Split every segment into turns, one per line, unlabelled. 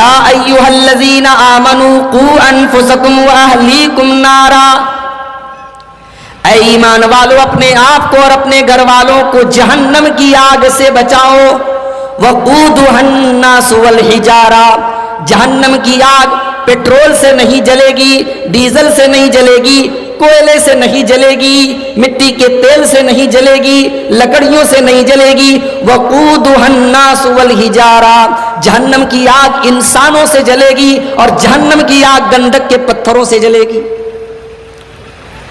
یا ایھا الذین آمنوا قوا انفسکم واہلیکم نارا، اے ایمان والو اپنے آپ کو اور اپنے گھر والوں کو جہنم کی آگ سے بچاؤ۔ وقودھا الناس والحجارہ، جہنم کی آگ پیٹرول سے نہیں جلے گی، ڈیزل سے نہیں جلے گی، کوئلے سے نہیں جلے گی، مٹی کے تیل سے نہیں جلے گی، لکڑیوں سے نہیں جلے گی۔ وقودھا الناس والحجارہ، جہنم کی آگ انسانوں سے جلے گی اور جہنم کی آگ گندک کے پتھروں سے جلے گی۔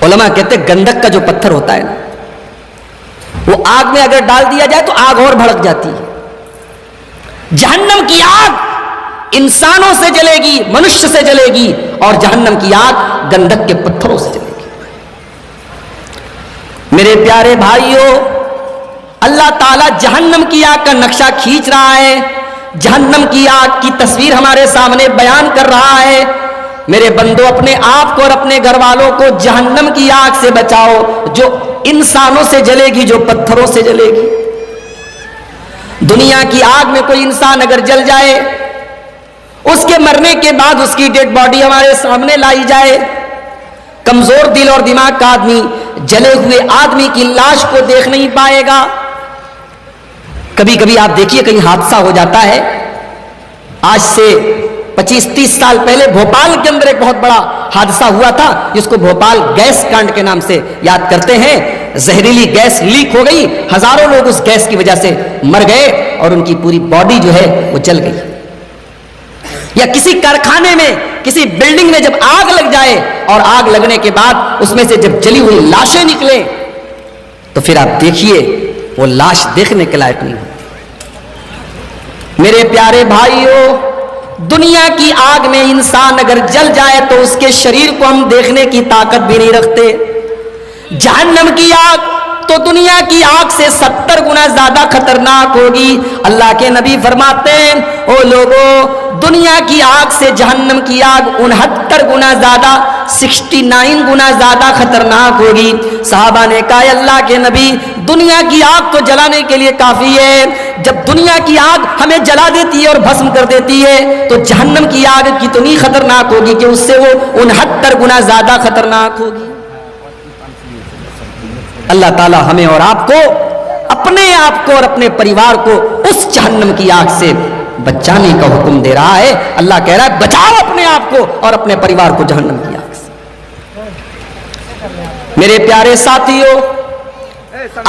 علماء کہتے ہیں گندک کا جو پتھر ہوتا ہے نا، وہ آگ میں اگر ڈال دیا جائے تو آگ اور بھڑک جاتی ہے۔ جہنم کی آگ انسانوں سے جلے گی، منشیہ سے جلے گی، اور جہنم کی آگ گندک کے پتھروں سے جلے گی۔ میرے پیارے بھائیوں، اللہ تعالیٰ جہنم کی آگ کا نقشہ کھینچ رہا ہے، جہنم کی آگ کی تصویر ہمارے سامنے بیان کر رہا ہے۔ میرے بندو، اپنے آپ کو اور اپنے گھر والوں کو جہنم کی آگ سے بچاؤ، جو انسانوں سے جلے گی، جو پتھروں سے جلے گی۔ دنیا کی آگ میں کوئی انسان اگر جل جائے، اس کے مرنے کے بعد اس کی ڈیڈ باڈی ہمارے سامنے لائی جائے، کمزور دل اور دماغ کا آدمی جلے ہوئے آدمی کی لاش کو دیکھ نہیں پائے گا۔ کبھی کبھی آپ دیکھیے کہیں حادثہ ہو جاتا ہے۔ آج سے 25-30 سال پہلے بھوپال کے اندر ایک بہت بڑا حادثہ ہوا تھا، جس کو بھوپال گیس کانڈ کے نام سے یاد کرتے ہیں۔ زہریلی گیس لیک ہو گئی، ہزاروں لوگ اس گیس کی وجہ سے مر گئے اور ان کی پوری باڈی جو ہے وہ جل گئی۔ یا کسی کارخانے میں، کسی بلڈنگ میں جب آگ لگ جائے اور آگ لگنے کے بعد اس میں سے جب جلی ہوئی لاشیں نکلیں تو پھر آپ دیکھیے وہ لاش دیکھنے کے لائق نہیں ہوتی۔ میرے پیارے بھائیوں، دنیا کی آگ میں انسان اگر جل جائے تو اس کے شریر کو ہم دیکھنے کی طاقت بھی نہیں رکھتے۔ جہنم کی آگ تو دنیا کی آگ سے 70 گنا زیادہ خطرناک ہوگی۔ اللہ کے نبی فرماتے ہیں، او لوگوں، دنیا کی آگ سے جہنم کی آگ 69 گنا زیادہ، 69 گنا زیادہ خطرناک ہوگی۔ صحابہ نے کہا، اللہ کے نبی، دنیا کی آگ تو جلانے کے لیے کافی ہے، جب دنیا کی آگ ہمیں جلا دیتی ہے اور بھسم کر دیتی ہے تو جہنم کی آگ کتنی خطرناک ہوگی کہ اس سے وہ 69 گنا زیادہ خطرناک ہوگی۔ اللہ تعالی ہمیں اور آپ کو، اپنے آپ کو اور اپنے پریوار کو اس جہنم کی آگ سے بچانے کا حکم دے رہا ہے۔ اللہ کہہ رہا ہے بچاؤ اپنے آپ کو اور اپنے پریوار کو جہنم کی آگ سے۔ میرے پیارے ساتھیوں،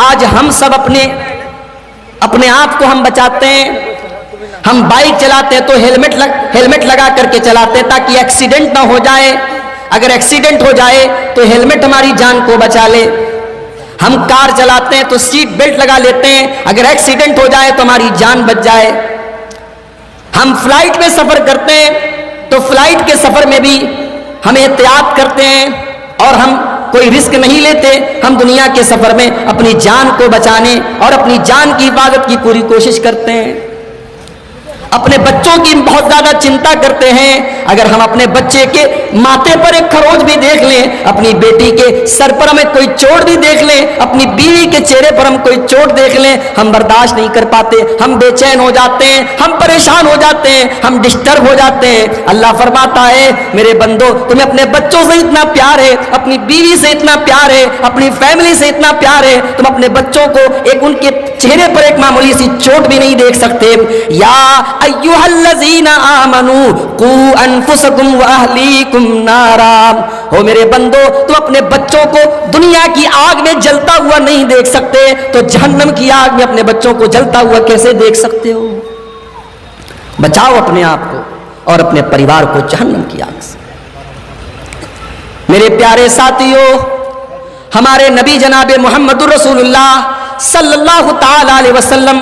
آج ہم سب اپنے آپ کو ہم بچاتے ہیں۔ ہم بائک چلاتے ہیں تو ہیلمٹ لگا کر کے چلاتے ہیں تاکہ ایکسیڈنٹ نہ ہو جائے۔ اگر ایکسیڈنٹ ہو جائے تو ہیلمٹ ہماری جان کو بچا لے۔ ہم کار چلاتے ہیں تو سیٹ بیلٹ لگا لیتے ہیں، اگر ایکسیڈنٹ ہو جائے تو ہماری جان بچ جائے۔ ہم فلائٹ میں سفر کرتے ہیں تو فلائٹ کے سفر میں بھی ہم احتیاط کرتے ہیں اور ہم کوئی رسک نہیں لیتے۔ ہم دنیا کے سفر میں اپنی جان کو بچانے اور اپنی جان کی حفاظت کی پوری کوشش کرتے ہیں۔ اپنے بچوں کی بہت زیادہ چنتا کرتے ہیں۔ اگر ہم اپنے بچے کے ماتھے پر ایک خروج بھی دیکھ لیں، اپنی بیٹی کے سر پر ہمیں کوئی چوٹ بھی دیکھ لیں، اپنی بیوی کے چہرے پر ہم کوئی چوٹ دیکھ لیں، ہم برداشت نہیں کر پاتے، ہم بے چین ہو جاتے ہیں، ہم پریشان ہو جاتے ہیں، ہم ڈسٹرب ہو جاتے ہیں۔ اللہ فرماتا ہے، میرے بندو، تمہیں اپنے بچوں سے اتنا پیار ہے، اپنی بیوی سے اتنا پیار ہے، اپنی فیملی سے اتنا پیار ہے، تم اپنے بچوں کو ان کے چہرے پر ایک معمولی سی چوٹ بھی نہیں دیکھ سکتے۔ یا ایھا الذین آمنوا قوا انفسکم واہلیکم نارا، ہو میرے بندو، تم اپنے بچوں کو دنیا کی آگ میں جلتا ہوا نہیں دیکھ سکتے تو جہنم کی آگ میں اپنے بچوں کو جلتا ہوا کیسے دیکھ سکتے ہو؟ بچاؤ اپنے آپ کو اور اپنے پریوار کو جہنم کی آگ سے۔ میرے پیارے ساتھیوں، ہمارے نبی جناب محمد رسول اللہ صلی اللہ تعالی علیہ وسلم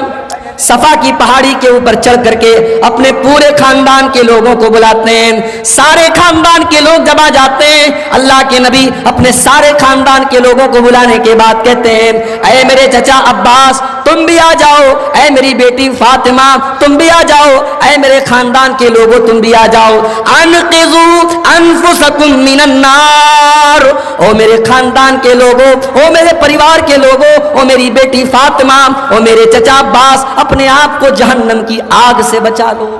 صفا کی پہاڑی کے اوپر چڑھ کر کے اپنے پورے خاندان کے لوگوں کو بلاتے ہیں۔ سارے خاندان کے لوگ جب آ جاتے ہیں، اللہ کے نبی اپنے سارے خاندان کے لوگوں کو بلانے کے بعد کہتے ہیں، اے میرے چچا عباس تم بھی آ جاؤ، اے میری بیٹی فاطمہ تم بھی آ جاؤ، اے میرے خاندان کے لوگوں تم بھی آ جاؤ۔ انقذوا انفسکم من النار، او میرے خاندان کے لوگوں، او میرے پریوار کے لوگوں، او میری بیٹی فاطمہ، او میرے چچا عباس، اپنے آپ کو جہنم کی آگ سے بچا لو۔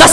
10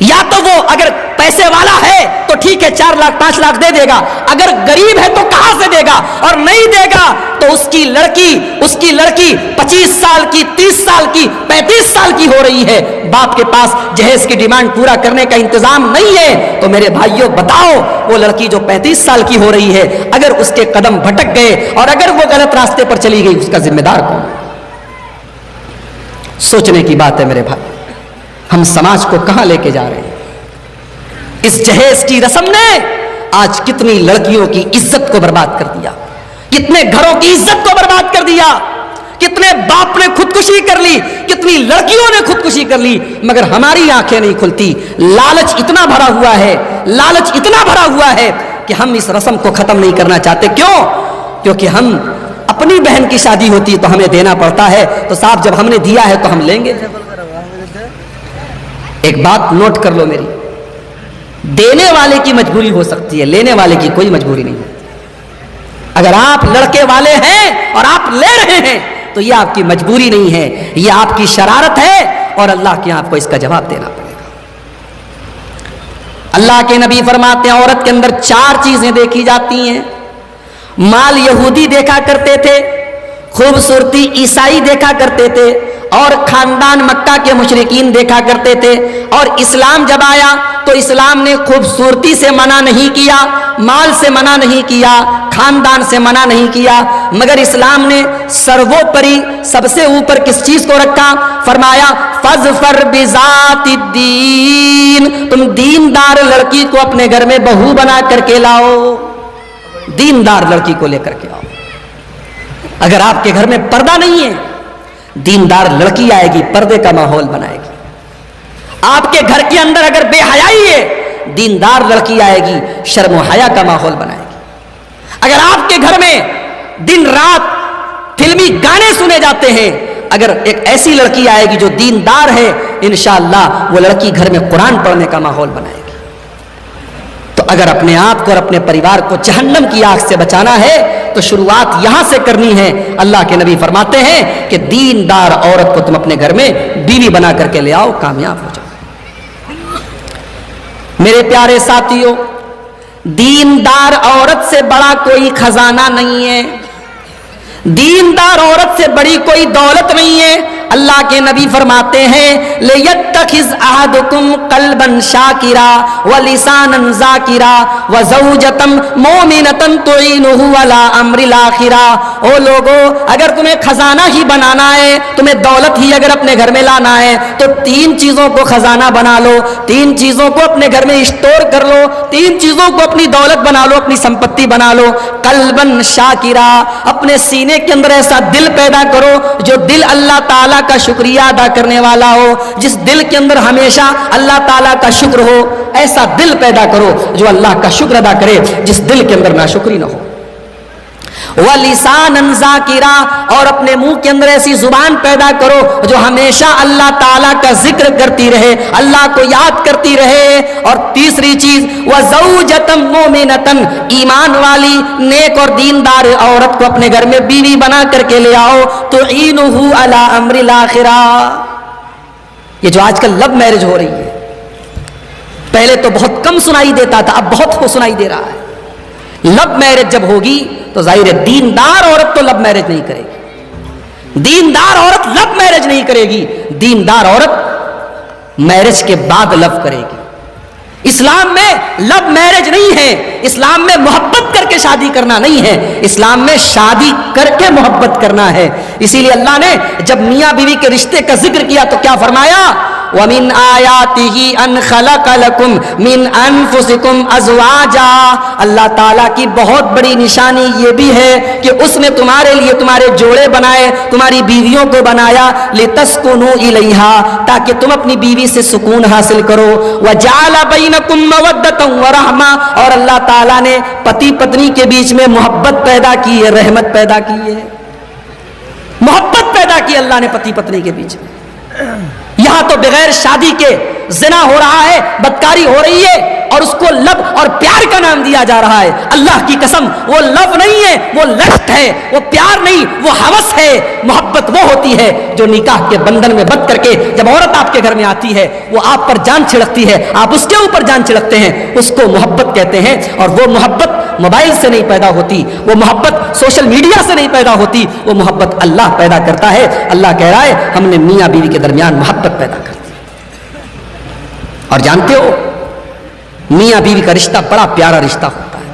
یا تو وہ اگر پیسے والا ہے تو ٹھیک ہے 4 لاکھ 5 لاکھ دے دے گا، اگر غریب ہے تو کہاں سے دے گا؟ اور نہیں دے گا تو اس کی لڑکی 25 سال کی، 30 سال کی، 35 سال کی ہو رہی ہے، باپ کے پاس جہیز کی ڈیمانڈ پورا کرنے کا انتظام نہیں ہے، تو میرے بھائیوں بتاؤ وہ لڑکی جو 35 سال کی ہو رہی ہے اگر اس کے قدم بھٹک گئے اور اگر وہ غلط راستے پر چلی گئی، اس کا ذمہ دار کون؟ سوچنے کی بات ہے میرے بھائی، ہم سماج کو کہاں لے کے جا رہے ہیں؟ اس جہیز کی رسم نے آج کتنی لڑکیوں کی عزت کو برباد کر دیا، کتنے گھروں کی عزت کو برباد کر دیا، کتنے باپ نے خودکشی کر لی، کتنی لڑکیوں نے خودکشی کر لی، مگر ہماری آنکھیں نہیں کھلتی۔ لالچ اتنا بھرا ہوا ہے کہ ہم اس رسم کو ختم نہیں کرنا چاہتے۔ کیوں؟ کیونکہ ہم اپنی بہن کی شادی ہوتی تو ہمیں دینا پڑتا ہے، تو صاحب جب ہم نے دیا ہے تو ہم لیں گے۔ ایک بات نوٹ کر لو میری، دینے والے کی مجبوری ہو سکتی ہے، لینے والے کی کوئی مجبوری نہیں ہے۔ اگر آپ لڑکے والے ہیں اور آپ لے رہے ہیں تو یہ آپ کی مجبوری نہیں ہے، یہ آپ کی شرارت ہے، اور اللہ کے آپ کو اس کا جواب دینا پڑے گا۔ اللہ کے نبی فرماتے ہیں عورت کے اندر 4 چیزیں دیکھی جاتی ہیں۔ مال یہودی دیکھا کرتے تھے، خوبصورتی عیسائی دیکھا کرتے تھے، اور خاندان مکہ کے مشرکین دیکھا کرتے تھے۔ اور اسلام جب آیا تو اسلام نے خوبصورتی سے منع نہیں کیا، مال سے منع نہیں کیا، خاندان سے منع نہیں کیا، مگر اسلام نے سروپری سب سے اوپر کس چیز کو رکھا؟ فرمایا فَاظْفَرْ بِذَاتِ الدِّينِ، تم دیندار لڑکی کو اپنے گھر میں بہو بنا کر کے لاؤ، دیندار لڑکی کو لے کر کے آؤ۔ اگر آپ کے گھر میں پردہ نہیں ہے، دیندار لڑکی آئے گی، پردے کا ماحول بنائے گی۔ آپ کے گھر کے اندر اگر بے حیائی ہے، دیندار لڑکی آئے گی، شرم و حیا کا ماحول بنائے گی۔ اگر آپ کے گھر میں دن رات فلمی گانے سنے جاتے ہیں، اگر ایک ایسی لڑکی آئے گی جو دیندار ہے، انشاءاللہ وہ لڑکی گھر میں قرآن پڑھنے کا ماحول بنائے گی۔ تو اگر اپنے آپ کو اور اپنے پریوار کو جہنم کی آگ سے بچانا ہے تو شروعات یہاں سے کرنی ہے۔ اللہ کے نبی فرماتے ہیں کہ دیندار عورت کو تم اپنے گھر میں بیوی بنا کر کے لے آؤ، کامیاب ہو جاؤ۔ میرے پیارے ساتھیوں، دیندار عورت سے بڑا کوئی خزانہ نہیں ہے، دیندار عورت سے بڑی کوئی دولت نہیں ہے۔ اللہ کے نبی فرماتے ہیں لِيَتَّخِذْ أَحَدُكُمْ قَلْبًا شَاكِرًا وَلِسَانًا ذَاكِرًا وَزَوْجَةً مُؤْمِنَةً تُعِينُهُ عَلَىٰ أَمْرِ الْآخِرَةِ۔ او لوگو، اگر تمہیں خزانہ ہی بنانا ہے، تمہیں دولت ہی اگر اپنے گھر میں لانا ہے تو 3 چیزوں کو خزانہ بنا لو، 3 چیزوں کو اپنے گھر میں اسٹور کر لو، 3 چیزوں کو اپنی دولت بنا لو، اپنی سمپتی بنا لو۔ قلبًا شاکرا، اپنے سینے کے اندر ایسا دل پیدا کرو جو دل اللہ تعالیٰ کا شکریہ ادا کرنے والا ہو، جس دل کے اندر ہمیشہ اللہ تعالیٰ کا شکر ہو، ایسا دل پیدا کرو جو اللہ کا شکر ادا کرے، جس دل کے اندر ناشکری نہ ہو۔ وَلِسَانًا ذَاكِرًا، اور اپنے منہ کے اندر ایسی زبان پیدا کرو جو ہمیشہ اللہ تعالیٰ کا ذکر کرتی رہے، اللہ کو یاد کرتی رہے۔ اور تیسری چیز وَزَوْجَةً مُؤْمِنَةً، ایمان والی نیک اور دیندار عورت کو اپنے گھر میں بیوی بنا کر کے لے آؤ، تُعِينُهُ عَلَىٰ أَمْرِ الْآخِرَةِ۔ یہ جو آج کل لو میرج ہو رہی ہے، پہلے تو بہت کم سنائی دیتا تھا، اب بہت ہو سنائی دے رہا ہے۔ لو میرج جب ہوگی تو ظاہر ہے دیندار عورت تو لو میرج نہیں کرے گی، دیندار عورت لو میرج نہیں کرے گی، دیندار عورت میرج کے بعد لو کرے گی۔ اسلام میں لو میرج نہیں ہے، اسلام میں محبت کر کے شادی کرنا نہیں ہے، اسلام میں شادی کر کے محبت کرنا ہے۔ اسی لیے اللہ نے جب میاں بیوی کے رشتے کا ذکر کیا تو کیا فرمایا؟ وَمِنْ آيَاتِهِ أَنْ خَلَقَ لَكُمْ مِنْ أَنفُسِكُمْ أَزْوَاجًا، اللہ تعالیٰ کی بہت بڑی نشانی یہ بھی ہے کہ اس نے تمہارے لیے تمہارے جوڑے بنائے، تمہاری بیویوں کو بنایا، لِتَسْكُنُوا إِلَيْهَا، تاکہ تم اپنی بیوی سے سکون حاصل کرو، وَجَعَلَ بَيْنَكُمْ مَوَدَّةً وَرَحْمَةً، اور اللہ تعالیٰ نے پتی پتنی کے بیچ میں محبت پیدا کی ہے، رحمت پیدا کی ہے، محبت پیدا کی اللہ نے پتی پتنی کے بیچ میں۔ یہاں تو بغیر شادی کے زنا ہو رہا ہے، بدکاری ہو رہی ہے، اور اس کو لب اور پیار کا نام دیا جا رہا ہے. اللہ کی قسم وہ لب نہیں ہے, وہ لشت ہے, وہ پیار نہیں, وہ ہوس ہے. محبت وہ ہوتی ہے جو نکاح کے بندھن میں بندھ کر کے جب عورت آپ کے گھر میں آتی ہے, وہ آپ پر جان چھڑکتی ہے, آپ اس کے اوپر جان چھڑکتے ہیں, اس کو محبت کہتے ہیں. اور وہ محبت موبائل سے نہیں پیدا ہوتی, وہ محبت سوشل میڈیا سے نہیں پیدا ہوتی, وہ محبت اللہ پیدا کرتا ہے. اللہ کہہ رہا ہے ہم نے میاں بیوی کے درمیان محبت پیدا کر دی. اور جانتے ہو میاں بیوی کا رشتہ بڑا پیارا رشتہ ہوتا ہے.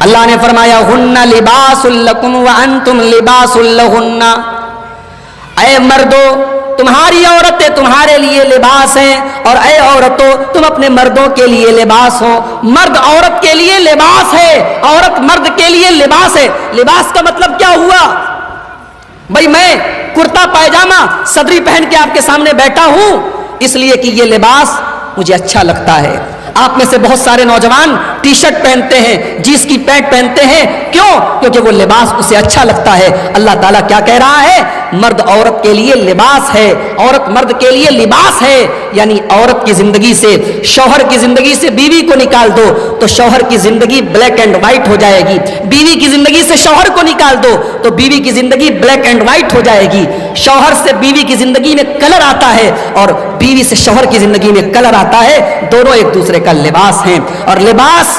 اللہ نے فرمایا ہن لباس لکم وانتم لباس لہن. اے مردو تمہاری عورتیں تمہارے لیے لباس ہیں, اور اے عورتوں تم اپنے مردوں کے لیے لباس ہو. مرد عورت کے لیے لباس ہے, عورت مرد کے لیے لباس ہے. لباس کا مطلب کیا ہوا بھائی؟ میں کرتا پائجامہ صدری پہن کے آپ کے سامنے بیٹھا ہوں اس لیے کہ یہ لباس مجھے اچھا لگتا ہے. آپ میں سے بہت سارے نوجوان ٹی شرٹ پہنتے ہیں, جینس کی پینٹ پہنتے ہیں, کیوں؟ کیونکہ وہ لباس اسے اچھا لگتا ہے. اللہ تعالیٰ کیا کہہ رہا ہے؟ مرد عورت کے لیے لباس ہے, عورت مرد کے لیے لباس ہے. یعنی عورت کی زندگی سے, شوہر کی زندگی سے بیوی کو نکال دو تو شوہر کی زندگی بلیک اینڈ وائٹ ہو جائے گی. بیوی کی زندگی سے شوہر کو نکال دو تو بیوی کی زندگی بلیک اینڈ وائٹ ہو جائے گی. شوہر سے بیوی کی زندگی میں کلر آتا ہے اور بیوی سے شوہر کی زندگی میں کلر آتا ہے. دونوں ایک دوسرے کا لباس ہیں. اور لباس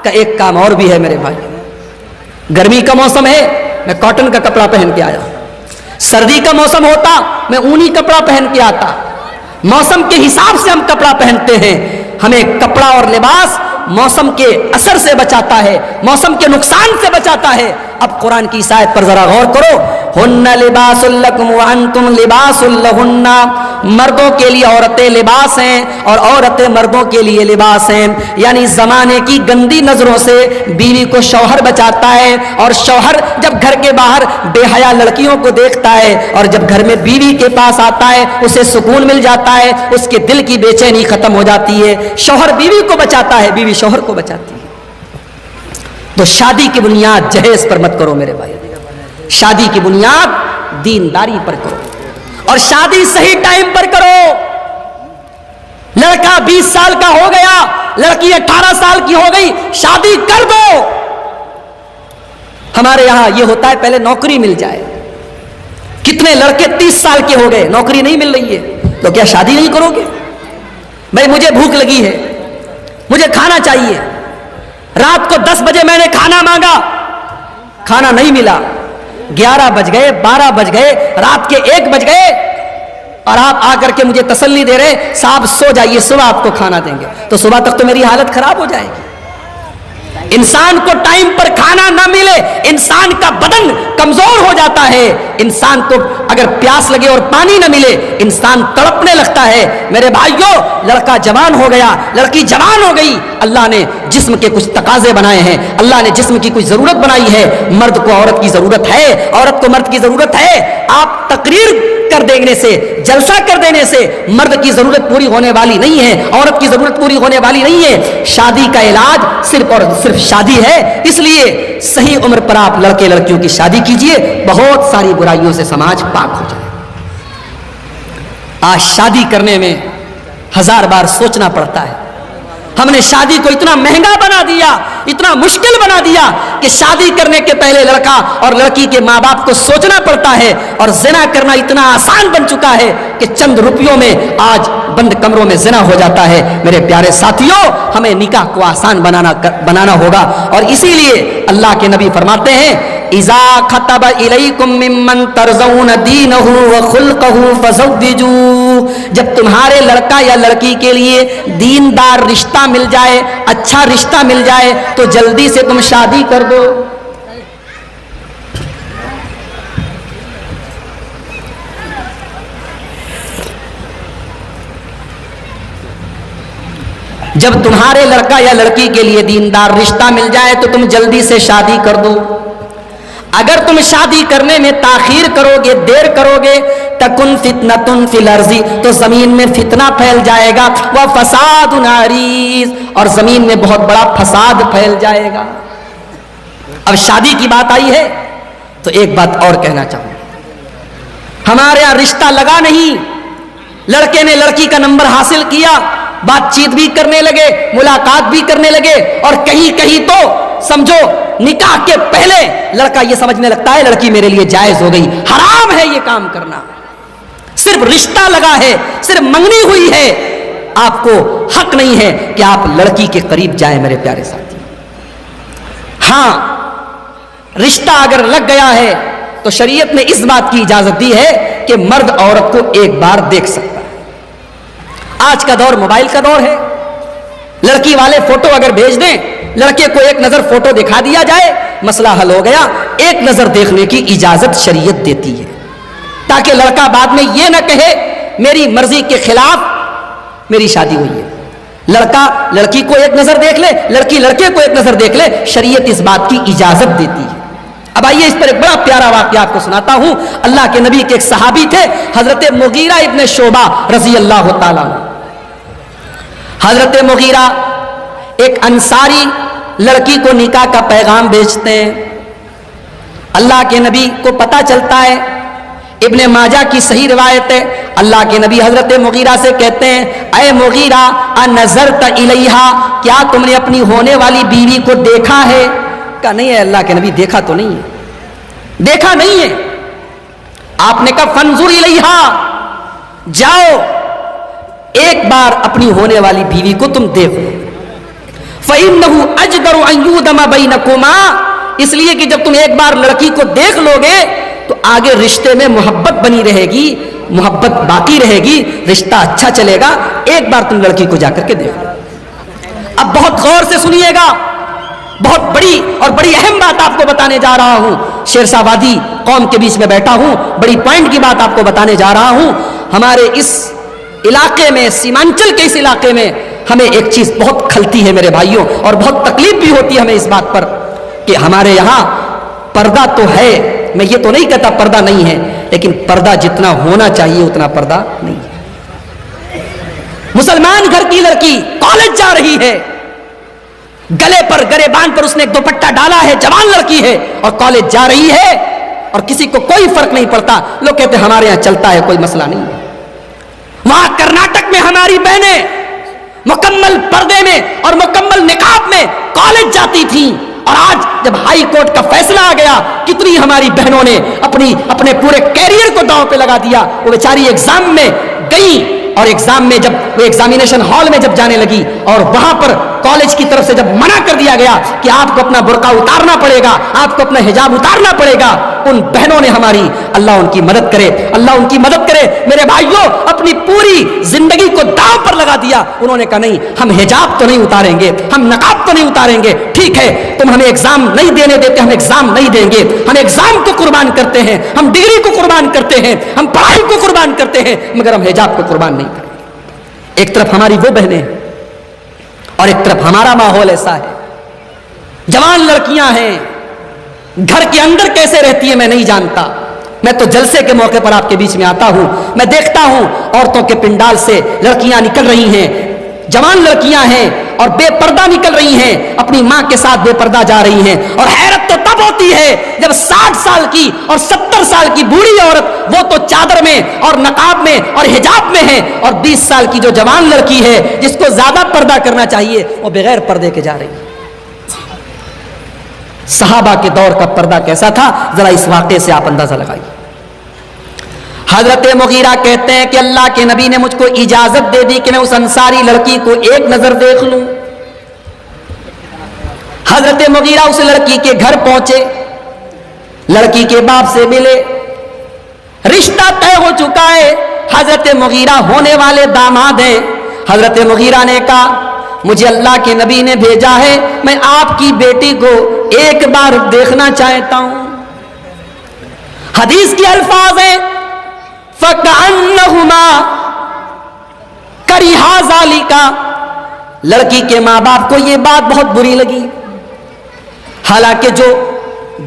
کا ایک کام اور بھی ہے میرے بھائی. گرمی کا موسم ہے, میں کاٹن کا کپڑا پہن کے آیا. سردی کا موسم ہوتا میں اونی کپڑا پہن کے آتا. موسم کے حساب سے ہم کپڑا پہنتے ہیں. ہمیں کپڑا اور لباس موسم کے اثر سے بچاتا ہے, موسم کے نقصان سے بچاتا ہے. اب قرآن کی اس آیت پر ذرا غور کرو. ہن لباس لکم وانتم لباس لہن. مردوں کے لیے عورتیں لباس ہیں اور عورتیں مردوں کے لیے لباس ہیں. یعنی زمانے کی گندی نظروں سے بیوی کو شوہر بچاتا ہے, اور شوہر جب گھر کے باہر بے حیا لڑکیوں کو دیکھتا ہے اور جب گھر میں بیوی کے پاس آتا ہے اسے سکون مل جاتا ہے, اس کے دل کی بے چینی ختم ہو جاتی ہے. شوہر بیوی کو بچاتا ہے, بیوی شوہر کو بچاتی ہے. تو شادی کی بنیاد جہیز پر مت کرو میرے بھائی, شادی کی بنیاد دینداری پر کرو, اور شادی صحیح ٹائم پر کرو. لڑکا 20 سال کا ہو گیا, لڑکی 18 سال کی ہو گئی, شادی کر دو. ہمارے یہاں یہ ہوتا ہے پہلے نوکری مل جائے. کتنے لڑکے 30 سال کے ہو گئے, نوکری نہیں مل رہی ہے, تو کیا شادی نہیں کرو گے؟ بھائی مجھے بھوک لگی ہے, مجھے کھانا چاہیے. رات کو 10 بجے میں نے کھانا مانگا, کھانا نہیں ملا. 11 بج گئے, 12 بج گئے, رات کے 1 بج گئے, اور آپ آ کر کے مجھے تسلی دے رہے صاحب سو جائیے, صبح آپ کو کھانا دیں گے. تو صبح تک تو میری حالت خراب ہو جائے گی. انسان کو ٹائم پر کھانا نہ ملے انسان کا بدن کمزور ہو جاتا ہے. انسان کو اگر پیاس لگے اور پانی نہ ملے انسان تڑپنے لگتا ہے. میرے بھائیوں, لڑکا جوان ہو گیا, لڑکی جوان ہو گئی, اللہ نے جسم کے کچھ تقاضے بنائے ہیں, اللہ نے جسم کی کچھ ضرورت بنائی ہے. مرد کو عورت کی ضرورت ہے, عورت کو مرد کی ضرورت ہے. آپ تقریر کر دینے سے, جلسہ کر دینے سے مرد کی ضرورت پوری ہونے والی نہیں ہے, عورت کی ضرورت پوری ہونے والی نہیں ہے. شادی کا علاج صرف اور صرف شادی ہے. اس لیے صحیح عمر پر آپ لڑکے لڑکیوں کی شادی کیجئے, بہت ساری برائیوں سے سماج پاک ہو جائے. آج شادی کرنے میں 1000 بار سوچنا پڑتا ہے. ہم نے شادی کو اتنا مہنگا بنا دیا, اتنا مشکل بنا دیا کہ شادی کرنے کے پہلے لڑکا اور لڑکی کے ماں باپ کو سوچنا پڑتا ہے, اور زنا کرنا اتنا آسان بن چکا ہے کہ چند روپیوں میں آج بند کمروں میں زنا ہو جاتا ہے. میرے پیارے ساتھیوں, ہمیں نکاح کو آسان بنانا ہوگا, اور اسی لیے اللہ کے نبی فرماتے ہیں اذا خطب الیکم ممن ترضون دینہ وخلقہ فزوجوا. جب تمہارے لڑکا یا لڑکی کے لیے دیندار رشتہ مل جائے, اچھا رشتہ مل جائے, تو جلدی سے تم شادی کر دو. جب تمہارے لڑکا یا لڑکی کے لیے دیندار رشتہ مل جائے تو تم جلدی سے شادی کر دو. اگر تم شادی کرنے میں تاخیر کرو گے, دیر کرو گے, تکن فتنۃ فی الارض, تو زمین میں فتنہ پھیل جائے گا, وفساد عریض, اور زمین میں بہت بڑا فساد پھیل جائے گا. اب شادی کی بات آئی ہے تو ایک بات اور کہنا چاہوں گا. ہمارے یہاں رشتہ لگا نہیں, لڑکے نے لڑکی کا نمبر حاصل کیا, بات چیت بھی کرنے لگے, ملاقات بھی کرنے لگے, اور کہیں کہیں تو سمجھو نکاح کے پہلے لڑکا یہ سمجھنے لگتا ہے لڑکی میرے لیے جائز ہو گئی. حرام ہے یہ کام کرنا. صرف رشتہ لگا ہے, صرف منگنی ہوئی ہے, آپ کو حق نہیں ہے کہ آپ لڑکی کے قریب جائیں میرے پیارے ساتھی. ہاں, رشتہ اگر لگ گیا ہے تو شریعت نے اس بات کی اجازت دی ہے کہ مرد عورت کو ایک بار دیکھ سکتا ہے. آج کا دور موبائل کا دور ہے. لڑکی والے فوٹو اگر بھیج دیں, لڑکے کو ایک نظر فوٹو دکھا دیا جائے, مسئلہ حل ہو گیا. ایک نظر دیکھنے کی اجازت شریعت دیتی ہے تاکہ لڑکا بعد میں یہ نہ کہے میری مرضی کے خلاف میری شادی ہوئی ہے. لڑکا لڑکی کو ایک نظر دیکھ لے, لڑکی لڑکے کو ایک نظر دیکھ لے, شریعت اس بات کی اجازت دیتی ہے. اب آئیے اس پر ایک بڑا پیارا واقعہ آپ کو سناتا ہوں. اللہ کے نبی کے ایک صحابی تھے حضرت مغیرہ ابن شعبہ رضی اللہ تعالیٰ. حضرت مغیرہ ایک انصاری لڑکی کو نکاح کا پیغام بھیجتے ہیں. اللہ کے نبی کو پتہ چلتا ہے, ابن ماجہ کی صحیح روایت ہے, اللہ کے نبی حضرت مغیرہ سے کہتے ہیں اے مغیرہ انظرت الیہا, کیا تم نے اپنی ہونے والی بیوی کو دیکھا ہے؟ کہا نہیں ہے اللہ کے نبی, دیکھا تو نہیں ہے, دیکھا نہیں ہے. آپ نے کہا فانظر الیہا, جاؤ ایک بار اپنی ہونے والی بیوی کو تم دیکھو. فإنه أجدر أن يُودَمَ بَيْنَكُمَا, اس لیے کہ جب تم ایک بار لڑکی کو دیکھ لو گے تو آگے رشتے میں محبت بنی رہے گی, محبت باقی رہے گی, رشتہ اچھا چلے گا. ایک بار تم لڑکی کو جا کر کے دیکھو. اب بہت غور سے سنیے گا, بہت بڑی اور بڑی اہم بات آپ کو بتانے جا رہا ہوں. شیرشاہ وادی قوم کے بیچ میں بیٹھا ہوں, بڑی پوائنٹ کی بات آپ کو بتانے جا رہا ہوں. ہمارے اس علاقے میں, سیمانچل کے اس علاقے میں ہمیں ایک چیز بہت کھلتی ہے میرے بھائیوں, اور بہت تکلیف بھی ہوتی ہے ہمیں اس بات پر کہ ہمارے یہاں پردہ تو ہے, میں یہ تو نہیں کہتا پردہ نہیں ہے, لیکن پردہ جتنا ہونا چاہیے اتنا پردہ نہیں ہے. مسلمان گھر کی لڑکی کالج جا رہی ہے, گلے پر گریبان پر اس نے ایک دوپٹہ ڈالا ہے, جوان لڑکی ہے اور کالج جا رہی ہے, اور کسی کو کوئی فرق نہیں پڑتا. لوگ کہتے ہیں ہمارے یہاں چلتا ہے, کوئی مسئلہ نہیں ہے. وہاں کرناٹک میں ہماری بہنیں مکمل پردے میں اور مکمل نقاب میں کالج جاتی تھیں, اور آج جب ہائی کورٹ کا فیصلہ آ گیا, کتنی ہماری بہنوں نے اپنے پورے کیریئر کو داؤ پہ لگا دیا. وہ بیچاری ایگزام میں گئی, اور ایگزام میں جب وہ ایگزامینیشن ہال میں جب جانے لگی, اور وہاں پر کالج کی طرف سے جب منع کر دیا گیا کہ آپ کو اپنا برقع اتارنا پڑے گا, آپ کو اپنا حجاب اتارنا پڑے گا, ان بہنوں نے ہماری, اللہ ان کی مدد کرے, اللہ ان کی مدد کرے میرے بھائیوں, اپنی پوری زندگی کو داؤ پر لگا دیا. انہوں نے کہا نہیں, ہم حجاب تو نہیں اتاریں گے, ہم نقاب تو نہیں اتاریں گے, ٹھیک ہے تم ہمیں ایگزام نہیں دینے دیتے, ہم ایگزام نہیں دیں گے, ہم ایگزام کو قربان کرتے ہیں, ہم ڈگری کو قربان کرتے ہیں, ہم پڑھائی کو قربان کرتے ہیں, مگر ہم حجاب کو قربان نہیں کریں گے. ایک طرف ہماری وہ بہنیں اور ایک طرف ہمارا ماحول ایسا ہے. جوان لڑکیاں ہیں, گھر کے اندر کیسے رہتی ہے میں نہیں جانتا. میں تو جلسے کے موقع پر آپ کے بیچ میں آتا ہوں, میں دیکھتا ہوں عورتوں کے پنڈال سے لڑکیاں نکل رہی ہیں, جوان لڑکیاں ہیں اور بے پردہ نکل رہی ہیں, اپنی ماں کے ساتھ بے پردہ جا رہی ہیں. اور حیرت تو تب ہوتی ہے جب 60 سال کی اور 70 سال کی بوڑھی عورت, وہ تو چادر میں اور نقاب میں اور حجاب میں ہے, اور 20 سال کی جو جوان لڑکی ہے جس کو زیادہ پردہ کرنا چاہیے, وہ بغیر پردے کے جا رہی ہے. صحابہ کے دور کا پردہ کیسا تھا, ذرا اس واقعے سے آپ اندازہ لگائیے. حضرت مغیرہ کہتے ہیں کہ اللہ کے نبی نے مجھ کو اجازت دے دی کہ میں اس انصاری لڑکی کو ایک نظر دیکھ لوں. حضرت مغیرہ اس لڑکی کے گھر پہنچے, لڑکی کے باپ سے ملے, رشتہ طے ہو چکا ہے, حضرت مغیرہ ہونے والے داماد ہیں. حضرت مغیرہ نے کہا مجھے اللہ کے نبی نے بھیجا ہے, میں آپ کی بیٹی کو ایک بار دیکھنا چاہتا ہوں. حدیث کے الفاظ ہیں فَكَأَنَّهُمَا كَرِهَا ذَلِكَ. لڑکی کے ماں باپ کو یہ بات بہت بری لگی, حالانکہ جو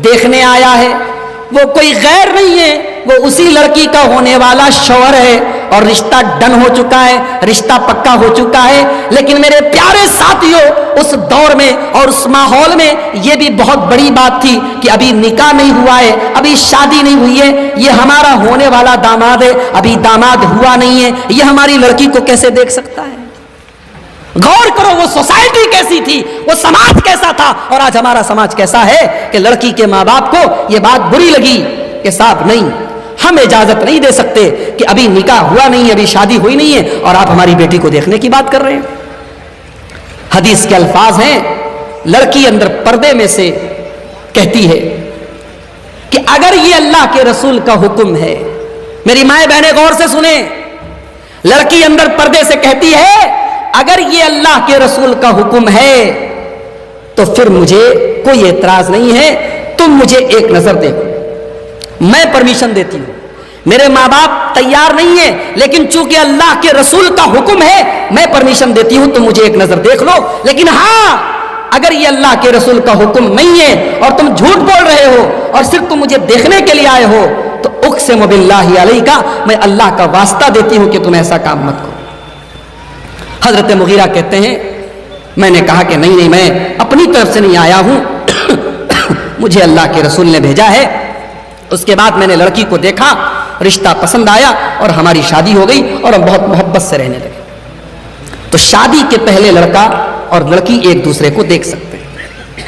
دیکھنے آیا ہے وہ کوئی غیر نہیں ہے, وہ اسی لڑکی کا ہونے والا شوہر ہے, اور رشتہ ڈن ہو چکا ہے, رشتہ پکا ہو چکا ہے. لیکن میرے پیارے ساتھیوں, اس دور میں اور اس ماحول میں یہ بھی بہت بڑی بات تھی کہ ابھی نکاح نہیں ہوا ہے, ابھی شادی نہیں ہوئی ہے, یہ ہمارا ہونے والا داماد ہے, ابھی داماد ہوا نہیں ہے, یہ ہماری لڑکی کو کیسے دیکھ سکتا ہے. غور کرو وہ سوسائٹی کیسی تھی, وہ سماج کیسا تھا, اور آج ہمارا سماج کیسا ہے کہ لڑکی کے ماں باپ کو یہ بات بری لگی کہ صاحب نہیں, ہم اجازت نہیں دے سکتے کہ ابھی نکاح ہوا نہیں ہے, ابھی شادی ہوئی نہیں ہے, اور آپ ہماری بیٹی کو دیکھنے کی بات کر رہے ہیں. حدیث کے الفاظ ہیں, لڑکی اندر پردے میں سے کہتی ہے کہ اگر یہ اللہ کے رسول کا حکم ہے, میری مائیں بہنیں غور سے سنیں, لڑکی اندر پردے سے کہتی ہے اگر یہ اللہ کے رسول کا حکم ہے تو پھر مجھے کوئی اعتراض نہیں ہے, تم مجھے ایک نظر دیکھو, میں پرمیشن دیتی ہوں, میرے ماں باپ تیار نہیں ہیں لیکن چونکہ اللہ کے رسول کا حکم ہے میں پرمیشن دیتی ہوں, تم مجھے ایک نظر دیکھ لو. لیکن ہاں اگر یہ اللہ کے رسول کا حکم نہیں ہے اور تم جھوٹ بول رہے ہو اور صرف تم مجھے دیکھنے کے لیے آئے ہو تو اقسم باللہ علیک, میں اللہ کا واسطہ دیتی ہوں کہ تم ایسا کام مت کرو. حضرت مغیرہ کہتے ہیں میں نے کہا کہ نہیں, میں اپنی طرف سے نہیں آیا ہوں, مجھے اللہ کے رسول نے بھیجا ہے. اس کے بعد میں نے لڑکی کو دیکھا, رشتہ پسند آیا اور ہماری شادی ہو گئی اور ہم بہت محبت سے رہنے لگے. تو شادی کے پہلے لڑکا اور لڑکی ایک دوسرے کو دیکھ سکتے ہیں,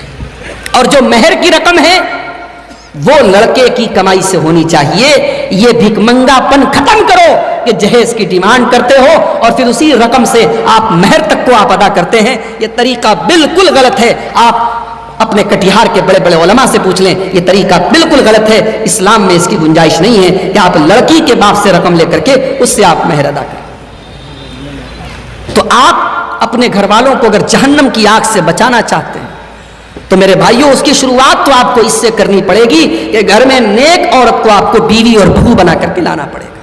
اور جو مہر کی رقم ہے وہ لڑکے کی کمائی سے ہونی چاہیے. یہ بھک منگا پن ختم کرو کہ جہیز کی ڈیمانڈ کرتے ہو اور پھر اسی رقم سے آپ مہر تک کو آپ ادا کرتے ہیں. یہ طریقہ بالکل غلط ہے. آپ اپنے کٹیہار کے بڑے بڑے علماء سے پوچھ لیں, یہ طریقہ بالکل غلط ہے. اسلام میں اس کی گنجائش نہیں ہے کہ آپ لڑکی کے باپ سے رقم لے کر کے اس سے آپ مہر ادا کریں. تو آپ اپنے گھر والوں کو اگر جہنم کی آگ سے بچانا چاہتے ہیں تو میرے بھائیوں اس کی شروعات تو آپ کو اس سے کرنی پڑے گی کہ گھر میں نیک عورت کو آپ کو بیوی اور بہو بنا کر کے لانا پڑے گا.